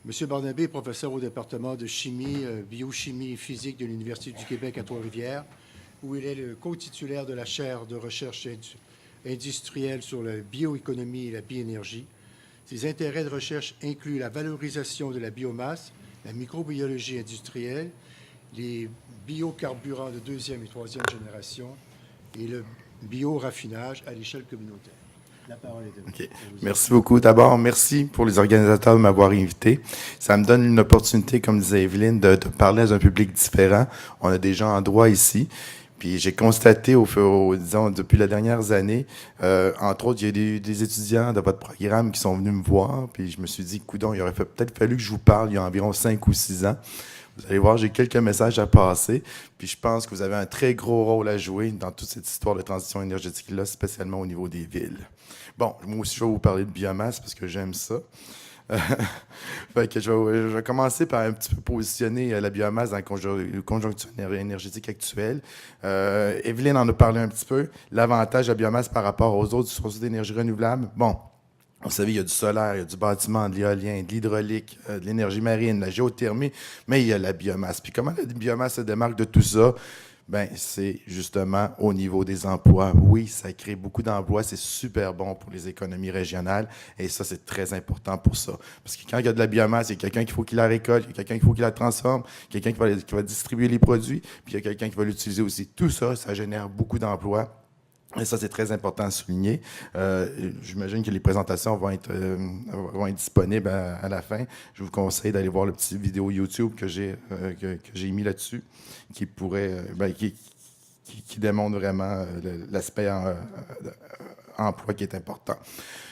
M. Barnabé est professeur au département de chimie, biochimie et physique de l'Université du Québec à Trois-Rivières, où il est le co-titulaire de la chaire de recherche industrielle sur la bioéconomie et la bioénergie. Ses intérêts de recherche incluent la valorisation de la biomasse, la microbiologie industrielle, les biocarburants de deuxième et troisième génération et le bioraffinage à l'échelle communautaire. La parole est à vous. OK. Merci beaucoup. D'abord, merci pour les organisateurs de m'avoir invité. Ça me donne une opportunité, comme disait Evelyne, de parler à un public différent. On a des gens en droit ici. Puis j'ai constaté, disons, depuis les dernières années, entre autres, il y a des étudiants de votre programme qui sont venus me voir. Puis je me suis dit, coudonc, il aurait peut-être fallu que je vous parle il y a environ 5 ou 6 ans. Vous allez voir, j'ai quelques messages à passer. Puis je pense que vous avez un très gros rôle à jouer dans toute cette histoire de transition énergétique-là, spécialement au niveau des villes. Bon, moi aussi, je vais vous parler de biomasse parce que j'aime ça. Fait que je vais commencer par un petit peu positionner la biomasse dans le conjoncture énergétique actuelle. Evelyne en a parlé un petit peu. L'avantage de la biomasse par rapport aux autres sources d'énergie renouvelable. Bon, vous savez, il y a du solaire, il y a du bâtiment, de l'éolien, de l'hydraulique, de l'énergie marine, la géothermie, mais il y a la biomasse. Puis comment la biomasse se démarque de tout ça? Ben, c'est justement au niveau des emplois. Oui, ça crée beaucoup d'emplois, c'est super bon pour les économies régionales et ça, c'est très important pour ça. Parce que quand il y a de la biomasse, il y a quelqu'un qu'il faut qu'il la récolte, il y a quelqu'un qu'il faut qu'il la transforme, quelqu'un qui va distribuer les produits, puis il y a quelqu'un qui va l'utiliser aussi. Tout ça, ça génère beaucoup d'emplois. Et ça, c'est très important à souligner. J'imagine que les présentations vont être disponibles à la fin. Je vous conseille d'aller voir le petit vidéo YouTube que j'ai mis là-dessus, qui pourrait, qui démontre vraiment l'aspect emploi qui est important.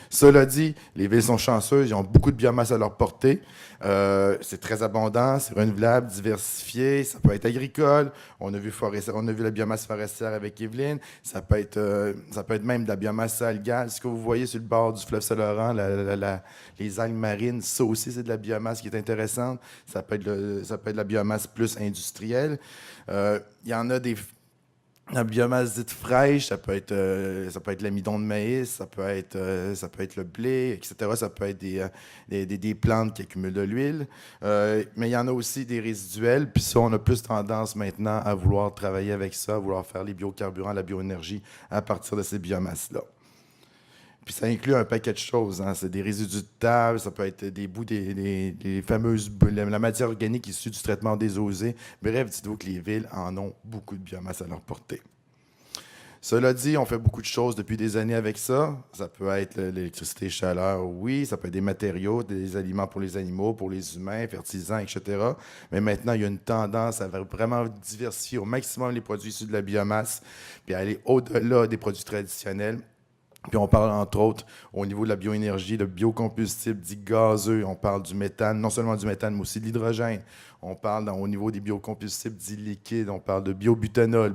Cela dit, les villes sont chanceuses, ils ont beaucoup de biomasse à leur portée. C'est très abondant, c'est renouvelable, diversifié, ça peut être agricole. On a vu la biomasse forestière avec Evelyne. Ça peut être même de la biomasse algale. Ce que vous voyez sur le bord du fleuve Saint-Laurent, les algues marines, ça aussi, c'est de la biomasse qui est intéressante. Ça peut être de la biomasse plus industrielle. Il y en a la biomasse dite fraîche, ça peut être l'amidon de maïs, ça peut être le blé, etc. Ça peut être des plantes qui accumulent de l'huile. Mais il y en a aussi des résiduels, puis ça, on a plus tendance maintenant à vouloir travailler avec ça, à vouloir faire les biocarburants, la bioénergie à partir de ces biomasses-là. Puis ça inclut un paquet de choses. Hein. C'est des résidus de table, ça peut être des bouts des fameuses la matière organique issue du traitement des eaux usées. Bref, dites-vous que les villes en ont beaucoup de biomasse à leur portée. Cela dit, on fait beaucoup de choses depuis des années avec ça. Ça peut être l'électricité, chaleur, oui. Ça peut être des matériaux, des aliments pour les animaux, pour les humains, fertilisants, etc. Mais maintenant, il y a une tendance à vraiment diversifier au maximum les produits issus de la biomasse, puis aller au-delà des produits traditionnels. Puis on parle, entre autres, au niveau de la bioénergie, de biocombustible dit gazeux. On parle du méthane, non seulement du méthane, mais aussi de l'hydrogène. On parle au niveau des biocombustibles dits liquides. On parle de biobutanol,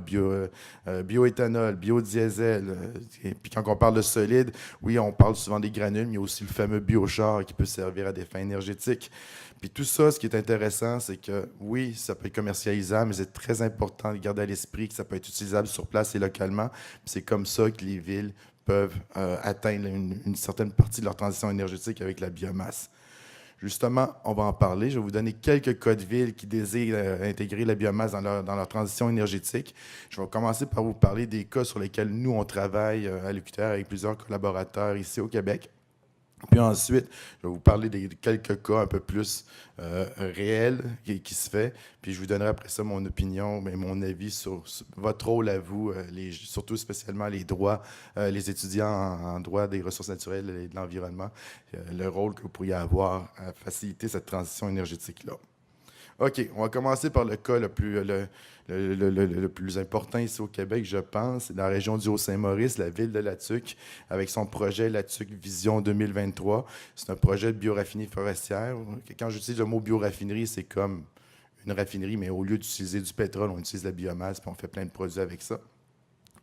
bioéthanol, biodiesel. Et puis quand on parle de solide, oui, on parle souvent des granules, mais il y a aussi le fameux biochar qui peut servir à des fins énergétiques. Puis tout ça, ce qui est intéressant, c'est que oui, ça peut être commercialisable, mais c'est très important de garder à l'esprit que ça peut être utilisable sur place et localement. Puis c'est comme ça que les villes peuvent atteindre une certaine partie de leur transition énergétique avec la biomasse. Justement, on va en parler. Je vais vous donner quelques cas de villes qui désirent intégrer la biomasse dans leur transition énergétique. Je vais commencer par vous parler des cas sur lesquels nous, on travaille à l'UQTR avec plusieurs collaborateurs ici au Québec. Puis ensuite, je vais vous parler de quelques cas un peu plus réels qui se fait. Puis je vous donnerai après ça mon opinion, mais mon avis sur votre rôle à vous, surtout spécialement les droits, les étudiants en droit des ressources naturelles et de l'environnement, le rôle que vous pourriez avoir à faciliter cette transition énergétique-là. OK, on va commencer par le cas le plus important ici au Québec, je pense. C'est dans la région du Haut-Saint-Maurice, la ville de Latuc, avec son projet Latuc Vision 2023. C'est un projet de bioraffinerie forestière. Quand j'utilise le mot bioraffinerie, c'est comme une raffinerie, mais au lieu d'utiliser du pétrole, on utilise la biomasse, puis on fait plein de produits avec ça.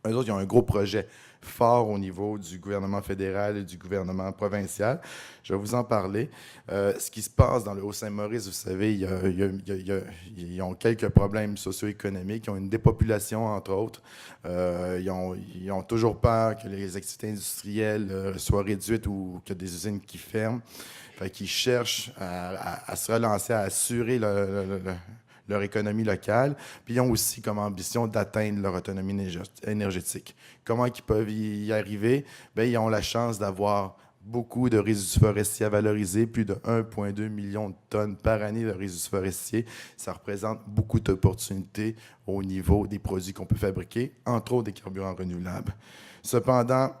Eux autres, ils ont un gros projet fort au niveau du gouvernement fédéral et du gouvernement provincial. Je vais vous en parler. Ce qui se passe dans le Haut-Saint-Maurice, vous savez, ils ont quelques problèmes socio-économiques. Ils ont une dépopulation, entre autres. Ils ont toujours peur que les activités industrielles soient réduites ou que des usines qui ferment. Fait qu'ils cherchent à se relancer, à assurer leur économie locale, puis ils ont aussi comme ambition d'atteindre leur autonomie énergétique. Comment ils peuvent y arriver? Bien, ils ont la chance d'avoir beaucoup de résidus forestiers à valoriser, plus de 1,2 million de tonnes par année de résidus forestiers. Ça représente beaucoup d'opportunités au niveau des produits qu'on peut fabriquer, entre autres des carburants renouvelables. Cependant,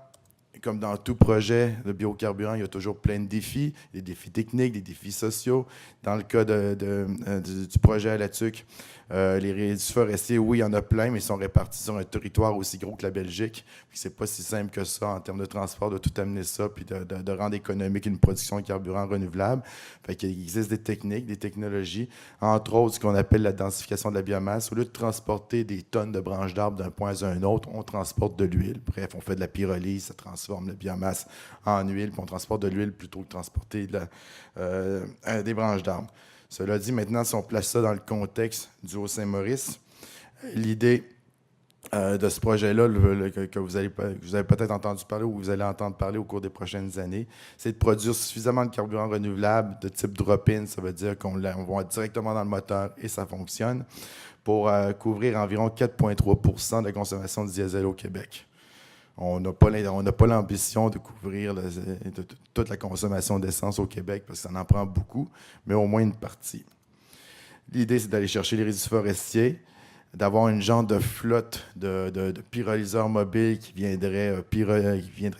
comme dans tout projet de biocarburant, il y a toujours plein de défis, des défis techniques, des défis sociaux. Dans le cas du projet à la TUC, les résidus forestiers, oui, il y en a plein, mais ils sont répartis sur un territoire aussi gros que la Belgique. C'est pas si simple que ça en termes de transport, de tout amener ça, puis de rendre économique une production de carburant renouvelable. Fait qu'il existe des techniques, des technologies, entre autres ce qu'on appelle la densification de la biomasse. Au lieu de transporter des tonnes de branches d'arbres d'un point à un autre, on transporte de l'huile. Bref, on fait de la pyrolyse, ça transforme la biomasse en huile, puis on transporte de l'huile plutôt que transporter des branches d'arbres. Cela dit, maintenant, si on place ça dans le contexte du Haut-Saint-Maurice, l'idée de ce projet-là que vous avez peut-être entendu parler ou que vous allez entendre parler au cours des prochaines années, c'est de produire suffisamment de carburant renouvelable de type drop-in, ça veut dire qu'on va directement dans le moteur et ça fonctionne, pour couvrir environ 4,3 % de la consommation de diesel au Québec. On n'a pas l'ambition de couvrir toute la consommation d'essence au Québec parce que ça en prend beaucoup, mais au moins une partie. L'idée, c'est d'aller chercher les résidus forestiers, d'avoir une genre de flotte de pyrolyseurs mobiles qui viendraient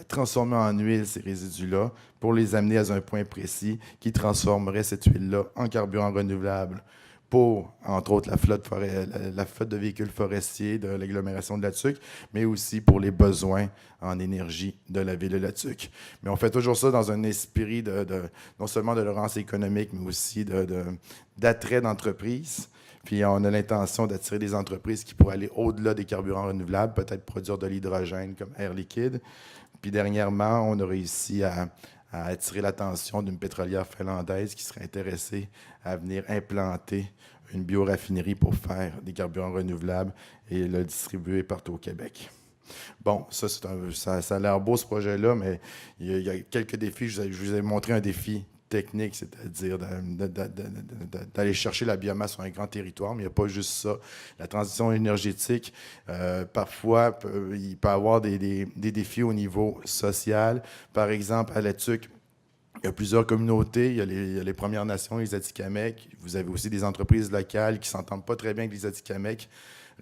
transformer en huile ces résidus-là pour les amener à un point précis qui transformerait cette huile-là en carburant renouvelable pour, entre autres, la flotte de véhicules forestiers de l'agglomération de La Tuque, mais aussi pour les besoins en énergie de la ville de La Tuque. Mais on fait toujours ça dans un esprit non seulement de relance économique, mais aussi d'attrait d'entreprise. Puis on a l'intention d'attirer des entreprises qui pourraient aller au-delà des carburants renouvelables, peut-être produire de l'hydrogène comme Air Liquide. Puis dernièrement, on a réussi à attirer l'attention d'une pétrolière finlandaise qui serait intéressée à venir implanter une bioraffinerie pour faire des carburants renouvelables et le distribuer partout au Québec. Bon, ça a l'air beau ce projet-là, mais il y a quelques défis. Je vous ai montré un défi technique, c'est-à-dire d'aller chercher la biomasse sur un grand territoire, mais il n'y a pas juste ça. La transition énergétique, parfois, il peut y avoir des défis au niveau social. Par exemple, à La Tuque, il y a plusieurs communautés. Il y a les Premières Nations, les Atikamekw. Vous avez aussi des entreprises locales qui ne s'entendent pas très bien avec les Atikamekw.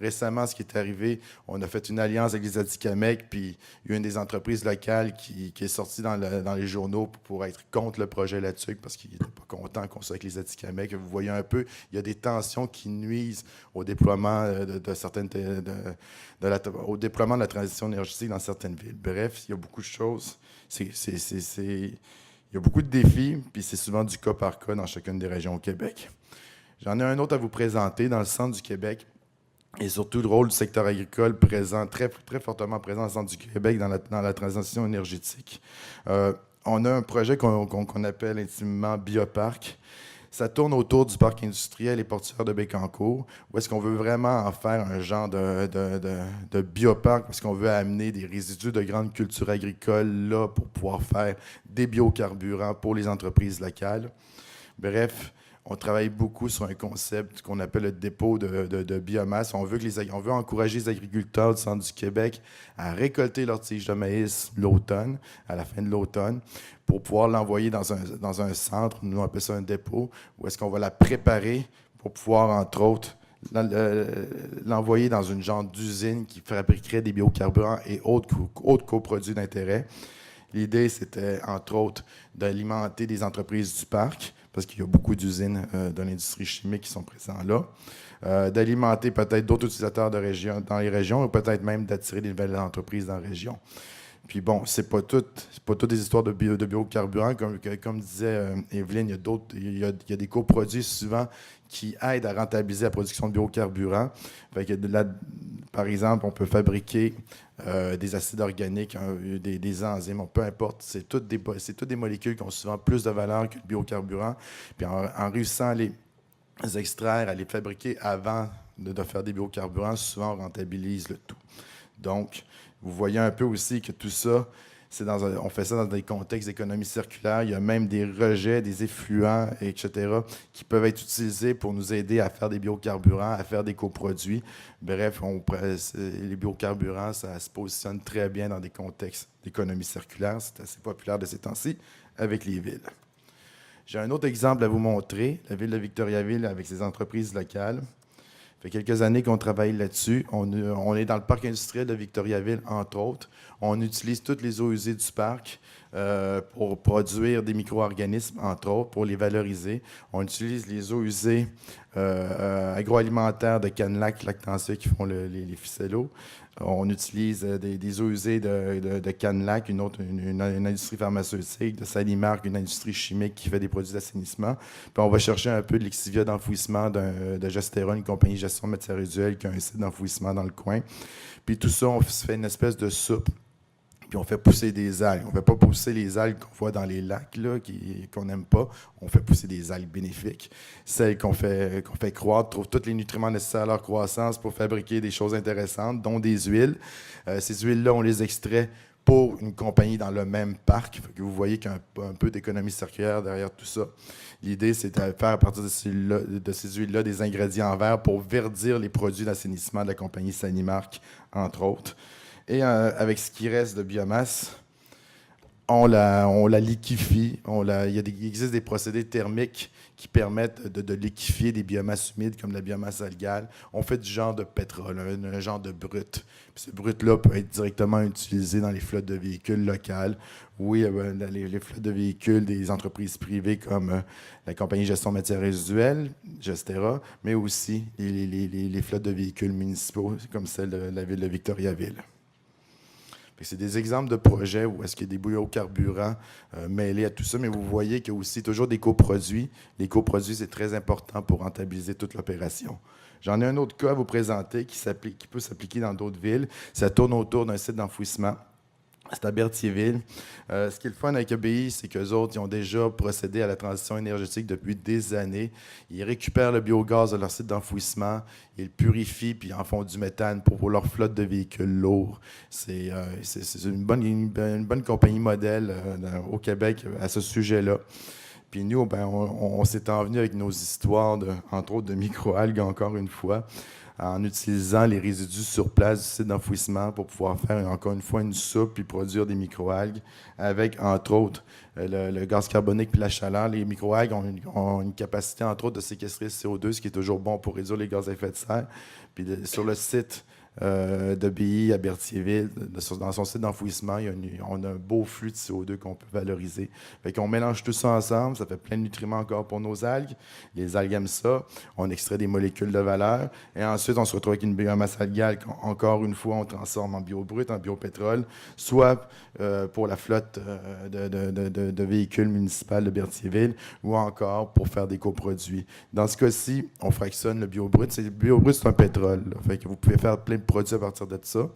Récemment, ce qui est arrivé, on a fait une alliance avec les Atikamekw, puis il y a une des entreprises locales qui est sortie dans les journaux pour être contre le projet La Tuque parce qu'il n'était pas content qu'on soit avec les Atikamekw. Vous voyez un peu, il y a des tensions qui nuisent au déploiement au déploiement de la transition énergétique dans certaines villes. Bref, il y a beaucoup de choses. Il y a beaucoup de défis, puis c'est souvent du cas par cas dans chacune des régions au Québec. J'en ai un autre à vous présenter dans le centre du Québec. Et surtout le rôle du secteur agricole présent, très, très fortement présent dans le centre du Québec dans la transition énergétique. On a un projet qu'on appelle intimement Bioparc. Ça tourne autour du parc industriel et portuaire de Bécancour, où est-ce qu'on veut vraiment en faire un genre de bioparc, parce qu'on veut amener des résidus de grandes cultures agricoles là pour pouvoir faire des biocarburants pour les entreprises locales. Bref, on travaille beaucoup sur un concept qu'on appelle le dépôt de biomasse. On veut encourager les agriculteurs du centre du Québec à récolter leurs tiges de maïs l'automne, à la fin de l'automne, pour pouvoir l'envoyer dans un centre, nous on appelle ça un dépôt, où est-ce qu'on va la préparer pour pouvoir, entre autres, l'envoyer dans une genre d'usine qui fabriquerait des biocarburants et autres coproduits d'intérêt. L'idée, c'était, entre autres, d'alimenter des entreprises du parc, parce qu'il y a beaucoup d'usines de l'industrie chimique qui sont présentes là, d'alimenter peut-être d'autres utilisateurs dans les régions, ou peut-être même d'attirer des nouvelles entreprises dans la région. Puis bon, c'est pas toutes des histoires de biocarburants. Comme disait Evelyne, il y a des coproduits souvent qui aident à rentabiliser la production de biocarburants. Fait que par exemple, on peut fabriquer des acides organiques, des enzymes, peu importe. C'est toutes des molécules qui ont souvent plus de valeur que le biocarburant. Puis en réussissant à les extraire, à les fabriquer avant de faire des biocarburants, souvent on rentabilise le tout. Donc, vous voyez un peu aussi que tout ça, on fait ça dans des contextes d'économie circulaire. Il y a même des rejets, des effluents, etc., qui peuvent être utilisés pour nous aider à faire des biocarburants, à faire des coproduits. Bref, les biocarburants, ça se positionne très bien dans des contextes d'économie circulaire. C'est assez populaire de ces temps-ci avec les villes. J'ai un autre exemple à vous montrer, la ville de Victoriaville avec ses entreprises locales. Ça fait quelques années qu'on travaille là-dessus. On est dans le parc industriel de Victoriaville, entre autres. On utilise toutes les eaux usées du parc pour produire des micro-organismes, entre autres, pour les valoriser. On utilise les eaux usées agroalimentaires de Canlac, Lactantia qui font les ficellos. On utilise des eaux usées de Canlac, une industrie pharmaceutique, de Salimark, une industrie chimique qui fait des produits d'assainissement. Puis on va chercher un peu de l'exivia d'enfouissement de Gestérone, une compagnie de gestion de matières résiduelles qui a un site d'enfouissement dans le coin. Puis tout ça, on se fait une espèce de soupe. Puis on fait pousser des algues. On ne fait pas pousser les algues qu'on voit dans les lacs, là, qu'on n'aime pas. On fait pousser des algues bénéfiques. Celles qu'on fait croître trouvent tous les nutriments nécessaires à leur croissance pour fabriquer des choses intéressantes, dont des huiles. Ces huiles-là, on les extrait pour une compagnie dans le même parc. Fait que vous voyez qu'il y a un peu d'économie circulaire derrière tout ça. L'idée, c'est de faire à partir de ces huiles-là des ingrédients verts pour verdir les produits d'assainissement de la compagnie Sanimark, entre autres. Et avec ce qui reste de biomasse, on la liquéfie. Il existe des procédés thermiques qui permettent de liquéfier des biomasses humides comme la biomasse algale. On fait du genre de pétrole, un genre de brut. Puis ce brut-là peut être directement utilisé dans les flottes de véhicules locales. Oui, les flottes de véhicules des entreprises privées comme la compagnie gestion de matières résiduelles, Gestera, mais aussi les flottes de véhicules municipaux comme celle de la ville de Victoriaville. C'est des exemples de projets où est-ce qu'il y a des biocarburants mêlés à tout ça, mais vous voyez qu'il y a aussi toujours des coproduits. Les coproduits, c'est très important pour rentabiliser toute l'opération. J'en ai un autre cas à vous présenter qui peut s'appliquer dans d'autres villes. Ça tourne autour d'un site d'enfouissement. C'est à Berthierville. Ce qui est le fun avec EBI, c'est qu'eux autres, ils ont déjà procédé à la transition énergétique depuis des années. Ils récupèrent le biogaz de leur site d'enfouissement, ils le purifient, puis ils en font du méthane pour leur flotte de véhicules lourds. C'est une bonne compagnie modèle au Québec à ce sujet-là. Puis nous, on s'est envenu avec nos histoires, entre autres de microalgues, encore une fois, en utilisant les résidus sur place du site d'enfouissement pour pouvoir faire, encore une fois, une soupe puis produire des microalgues avec, entre autres, le gaz carbonique puis la chaleur. Les microalgues ont une capacité, entre autres, de séquestrer le CO2, ce qui est toujours bon pour réduire les gaz à effet de serre. Puis sur le site de BI à Berthierville, dans son site d'enfouissement, on a un beau flux de CO2 qu'on peut valoriser. Fait qu'on mélange tout ça ensemble, ça fait plein de nutriments encore pour nos algues. Les algues aiment ça. On extrait des molécules de valeur. Et ensuite, on se retrouve avec une biomasse algale qu'encore une fois, on transforme en biobrut, en biopétrole, soit pour la flotte de véhicules municipaux de Berthierville, ou encore pour faire des coproduits. Dans ce cas-ci, on fractionne le biobrut. Le biobrut, c'est un pétrole. Là. Fait que vous pouvez faire plein de produits à partir de ça.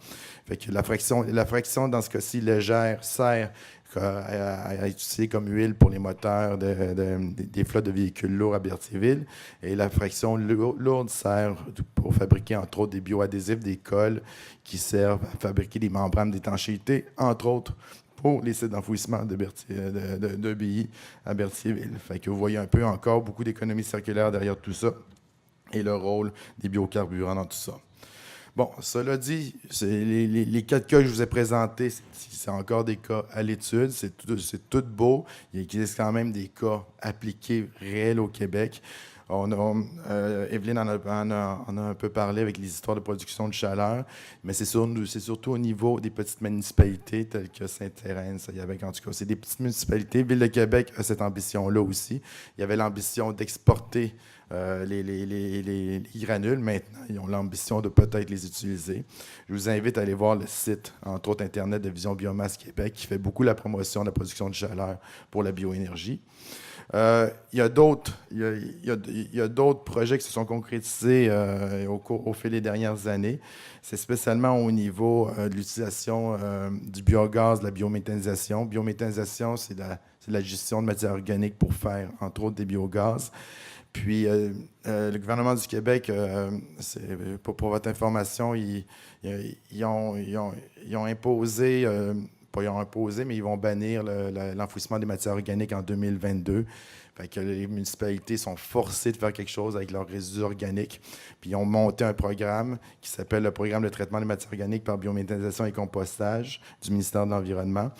Fait que la fraction dans ce cas-ci, légère, sert à être utilisée comme huile pour les moteurs des flottes de véhicules lourds à Berthierville. Et la fraction lourde sert pour fabriquer, entre autres, des bioadhésifs, des colles qui servent à fabriquer des membranes d'étanchéité, entre autres, pour les sites d'enfouissement de BI à Berthierville. Fait que vous voyez un peu encore beaucoup d'économie circulaire derrière tout ça et le rôle des biocarburants dans tout ça. Bon, cela dit, les 4 cas que je vous ai présentés, c'est encore des cas à l'étude, c'est tout beau. Il existe quand même des cas appliqués réels au Québec. Evelyne en a un peu parlé avec les histoires de production de chaleur, mais c'est surtout au niveau des petites municipalités telles que Sainte-Thérèse, en tout cas, c'est des petites municipalités. Ville de Québec a cette ambition-là aussi. Il y avait l'ambition d'exporter les granules. Maintenant, ils ont l'ambition de peut-être les utiliser. Je vous invite à aller voir le site, entre autres Internet de Vision Biomasse Québec, qui fait beaucoup la promotion de la production de chaleur pour la bioénergie. Il y a d'autres projets qui se sont concrétisés au fil des dernières années. C'est spécialement au niveau de l'utilisation du biogaz, de la biométhanisation. Biométhanisation, c'est la gestion de matières organiques pour faire, entre autres, des biogaz. Puis, le gouvernement du Québec, pour votre information, ils ont imposé, pas ils ont imposé, mais ils vont bannir l'enfouissement des matières organiques en 2022. Fait que les municipalités sont forcées de faire quelque chose avec leurs résidus organiques. Puis, ils ont monté un programme qui s'appelle le Programme de traitement des matières organiques par biométhanisation et compostage du ministère de l'Environnement.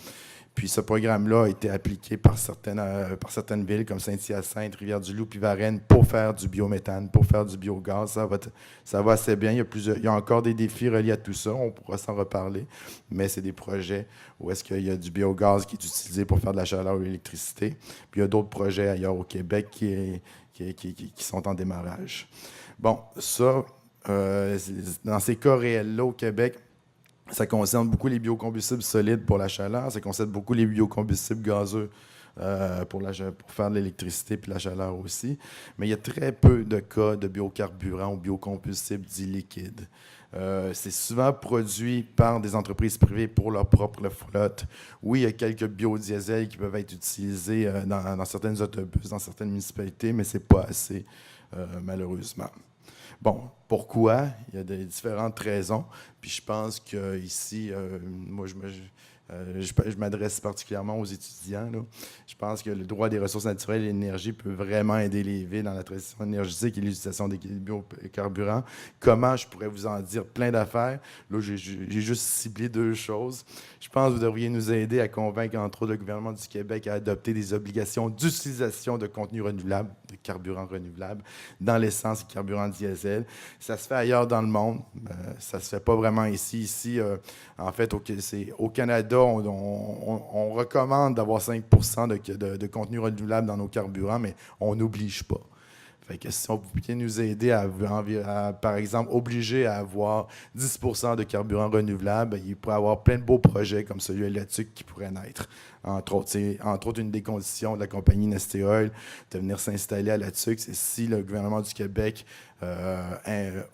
Puis ce programme-là a été appliqué par certaines villes comme Saint-Hyacinthe, Rivière-du-Loup, puis Varennes pour faire du biométhane, pour faire du biogaz. Ça va assez bien. Il y a encore des défis reliés à tout ça. On pourra s'en reparler. Mais c'est des projets où est-ce qu'il y a du biogaz qui est utilisé pour faire de la chaleur ou de l'électricité. Puis il y a d'autres projets ailleurs au Québec qui sont en démarrage. Bon, ça, dans ces cas réels-là au Québec, ça concerne beaucoup les biocombustibles solides pour la chaleur. Ça concerne beaucoup les biocombustibles gazeux pour faire de l'électricité et de la chaleur aussi. Mais il y a très peu de cas de biocarburants ou biocombustibles dits liquides. C'est souvent produit par des entreprises privées pour leur propre flotte. Oui, il y a quelques biodiesels qui peuvent être utilisés dans certains autobus, dans certaines municipalités, mais ce n'est pas assez, malheureusement. Bon, pourquoi? Il y a des différentes raisons. Puis je pense qu'ici, moi, je m'adresse particulièrement aux étudiants, là. Je pense que le droit des ressources naturelles et l'énergie peut vraiment aider les villes dans la transition énergétique et l'utilisation des biocarburants. Comment? Je pourrais vous en dire plein d'affaires. Là, j'ai juste ciblé 2 choses. Je pense que vous devriez nous aider à convaincre, entre autres, le gouvernement du Québec à adopter des obligations d'utilisation de contenus renouvelables, de carburants renouvelables, dans l'essence et carburant diesel. Ça se fait ailleurs dans le monde. Ça ne se fait pas vraiment ici. Ici, en fait, au Canada, on recommande d'avoir 5 de contenu renouvelable dans nos carburants, mais on n'oblige pas. Fait que si on pouvait nous aider à, par exemple, obliger à avoir 10 de carburant renouvelable, il pourrait y avoir plein de beaux projets comme celui à Latuc qui pourraient naître. Entre autres, une des conditions de la compagnie Nestéol de venir s'installer à Latuc, c'est si le gouvernement du Québec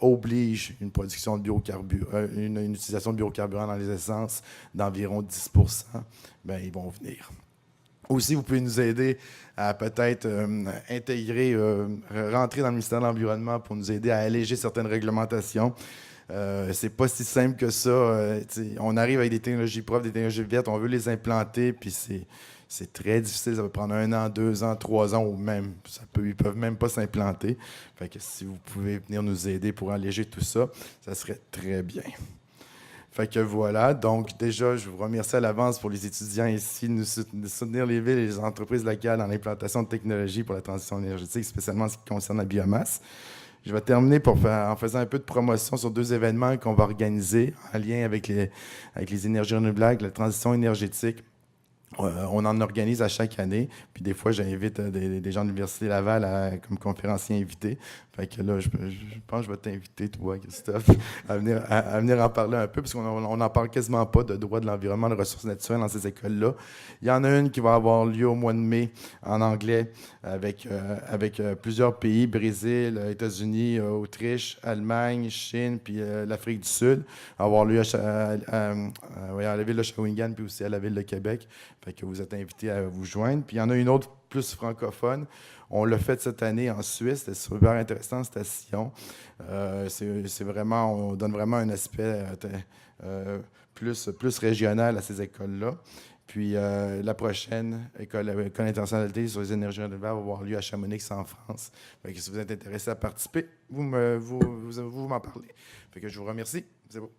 oblige une production de biocarburants, une utilisation de biocarburants dans les essences d'environ 10 bien, ils vont venir. Aussi, vous pouvez nous aider à peut-être rentrer dans le ministère de l'Environnement pour nous aider à alléger certaines réglementations. C'est pas si simple que ça. On arrive avec des technologies propres, des technologies vertes, on veut les implanter, puis c'est très difficile. Ça va prendre 1 an, 2 ans, 3 ans ou même. Ils peuvent même pas s'implanter. Fait que si vous pouvez venir nous aider pour alléger tout ça, ça serait très bien. Fait que voilà, donc déjà, je vous remercie à l'avance pour les étudiants ici de soutenir les villes et les entreprises locales dans l'implantation de technologies pour la transition énergétique, spécialement en ce qui concerne la biomasse. Je vais terminer en faisant un peu de promotion sur 2 événements qu'on va organiser en lien avec les énergies renouvelables, la transition énergétique. On en organise à chaque année. Puis des fois, j'invite des gens de l'Université Laval comme conférenciers invités. Fait que là, je pense que je vais t'inviter, toi, Christophe, à venir en parler un peu, parce qu'on n'en parle quasiment pas de droit de l'environnement, de ressources naturelles dans ces écoles-là. Il y en a une qui va avoir lieu au mois de mai en anglais avec plusieurs pays, Brésil, États-Unis, Autriche, Allemagne, Chine, puis l'Afrique du Sud. Elle va avoir lieu à la ville de Shawinigan, puis aussi à la ville de Québec. Fait que vous êtes invités à vous joindre. Puis il y en a une autre plus francophone. On l'a fait cette année en Suisse. C'était super intéressant, cette session. C'est vraiment, on donne vraiment un aspect plus régional à ces écoles-là. Puis la prochaine école internationale sur les énergies renouvelables va avoir lieu à Chamonix, en France. Fait que si vous êtes intéressé à participer, vous m'en parlez. Fait que je vous remercie. C'est beau.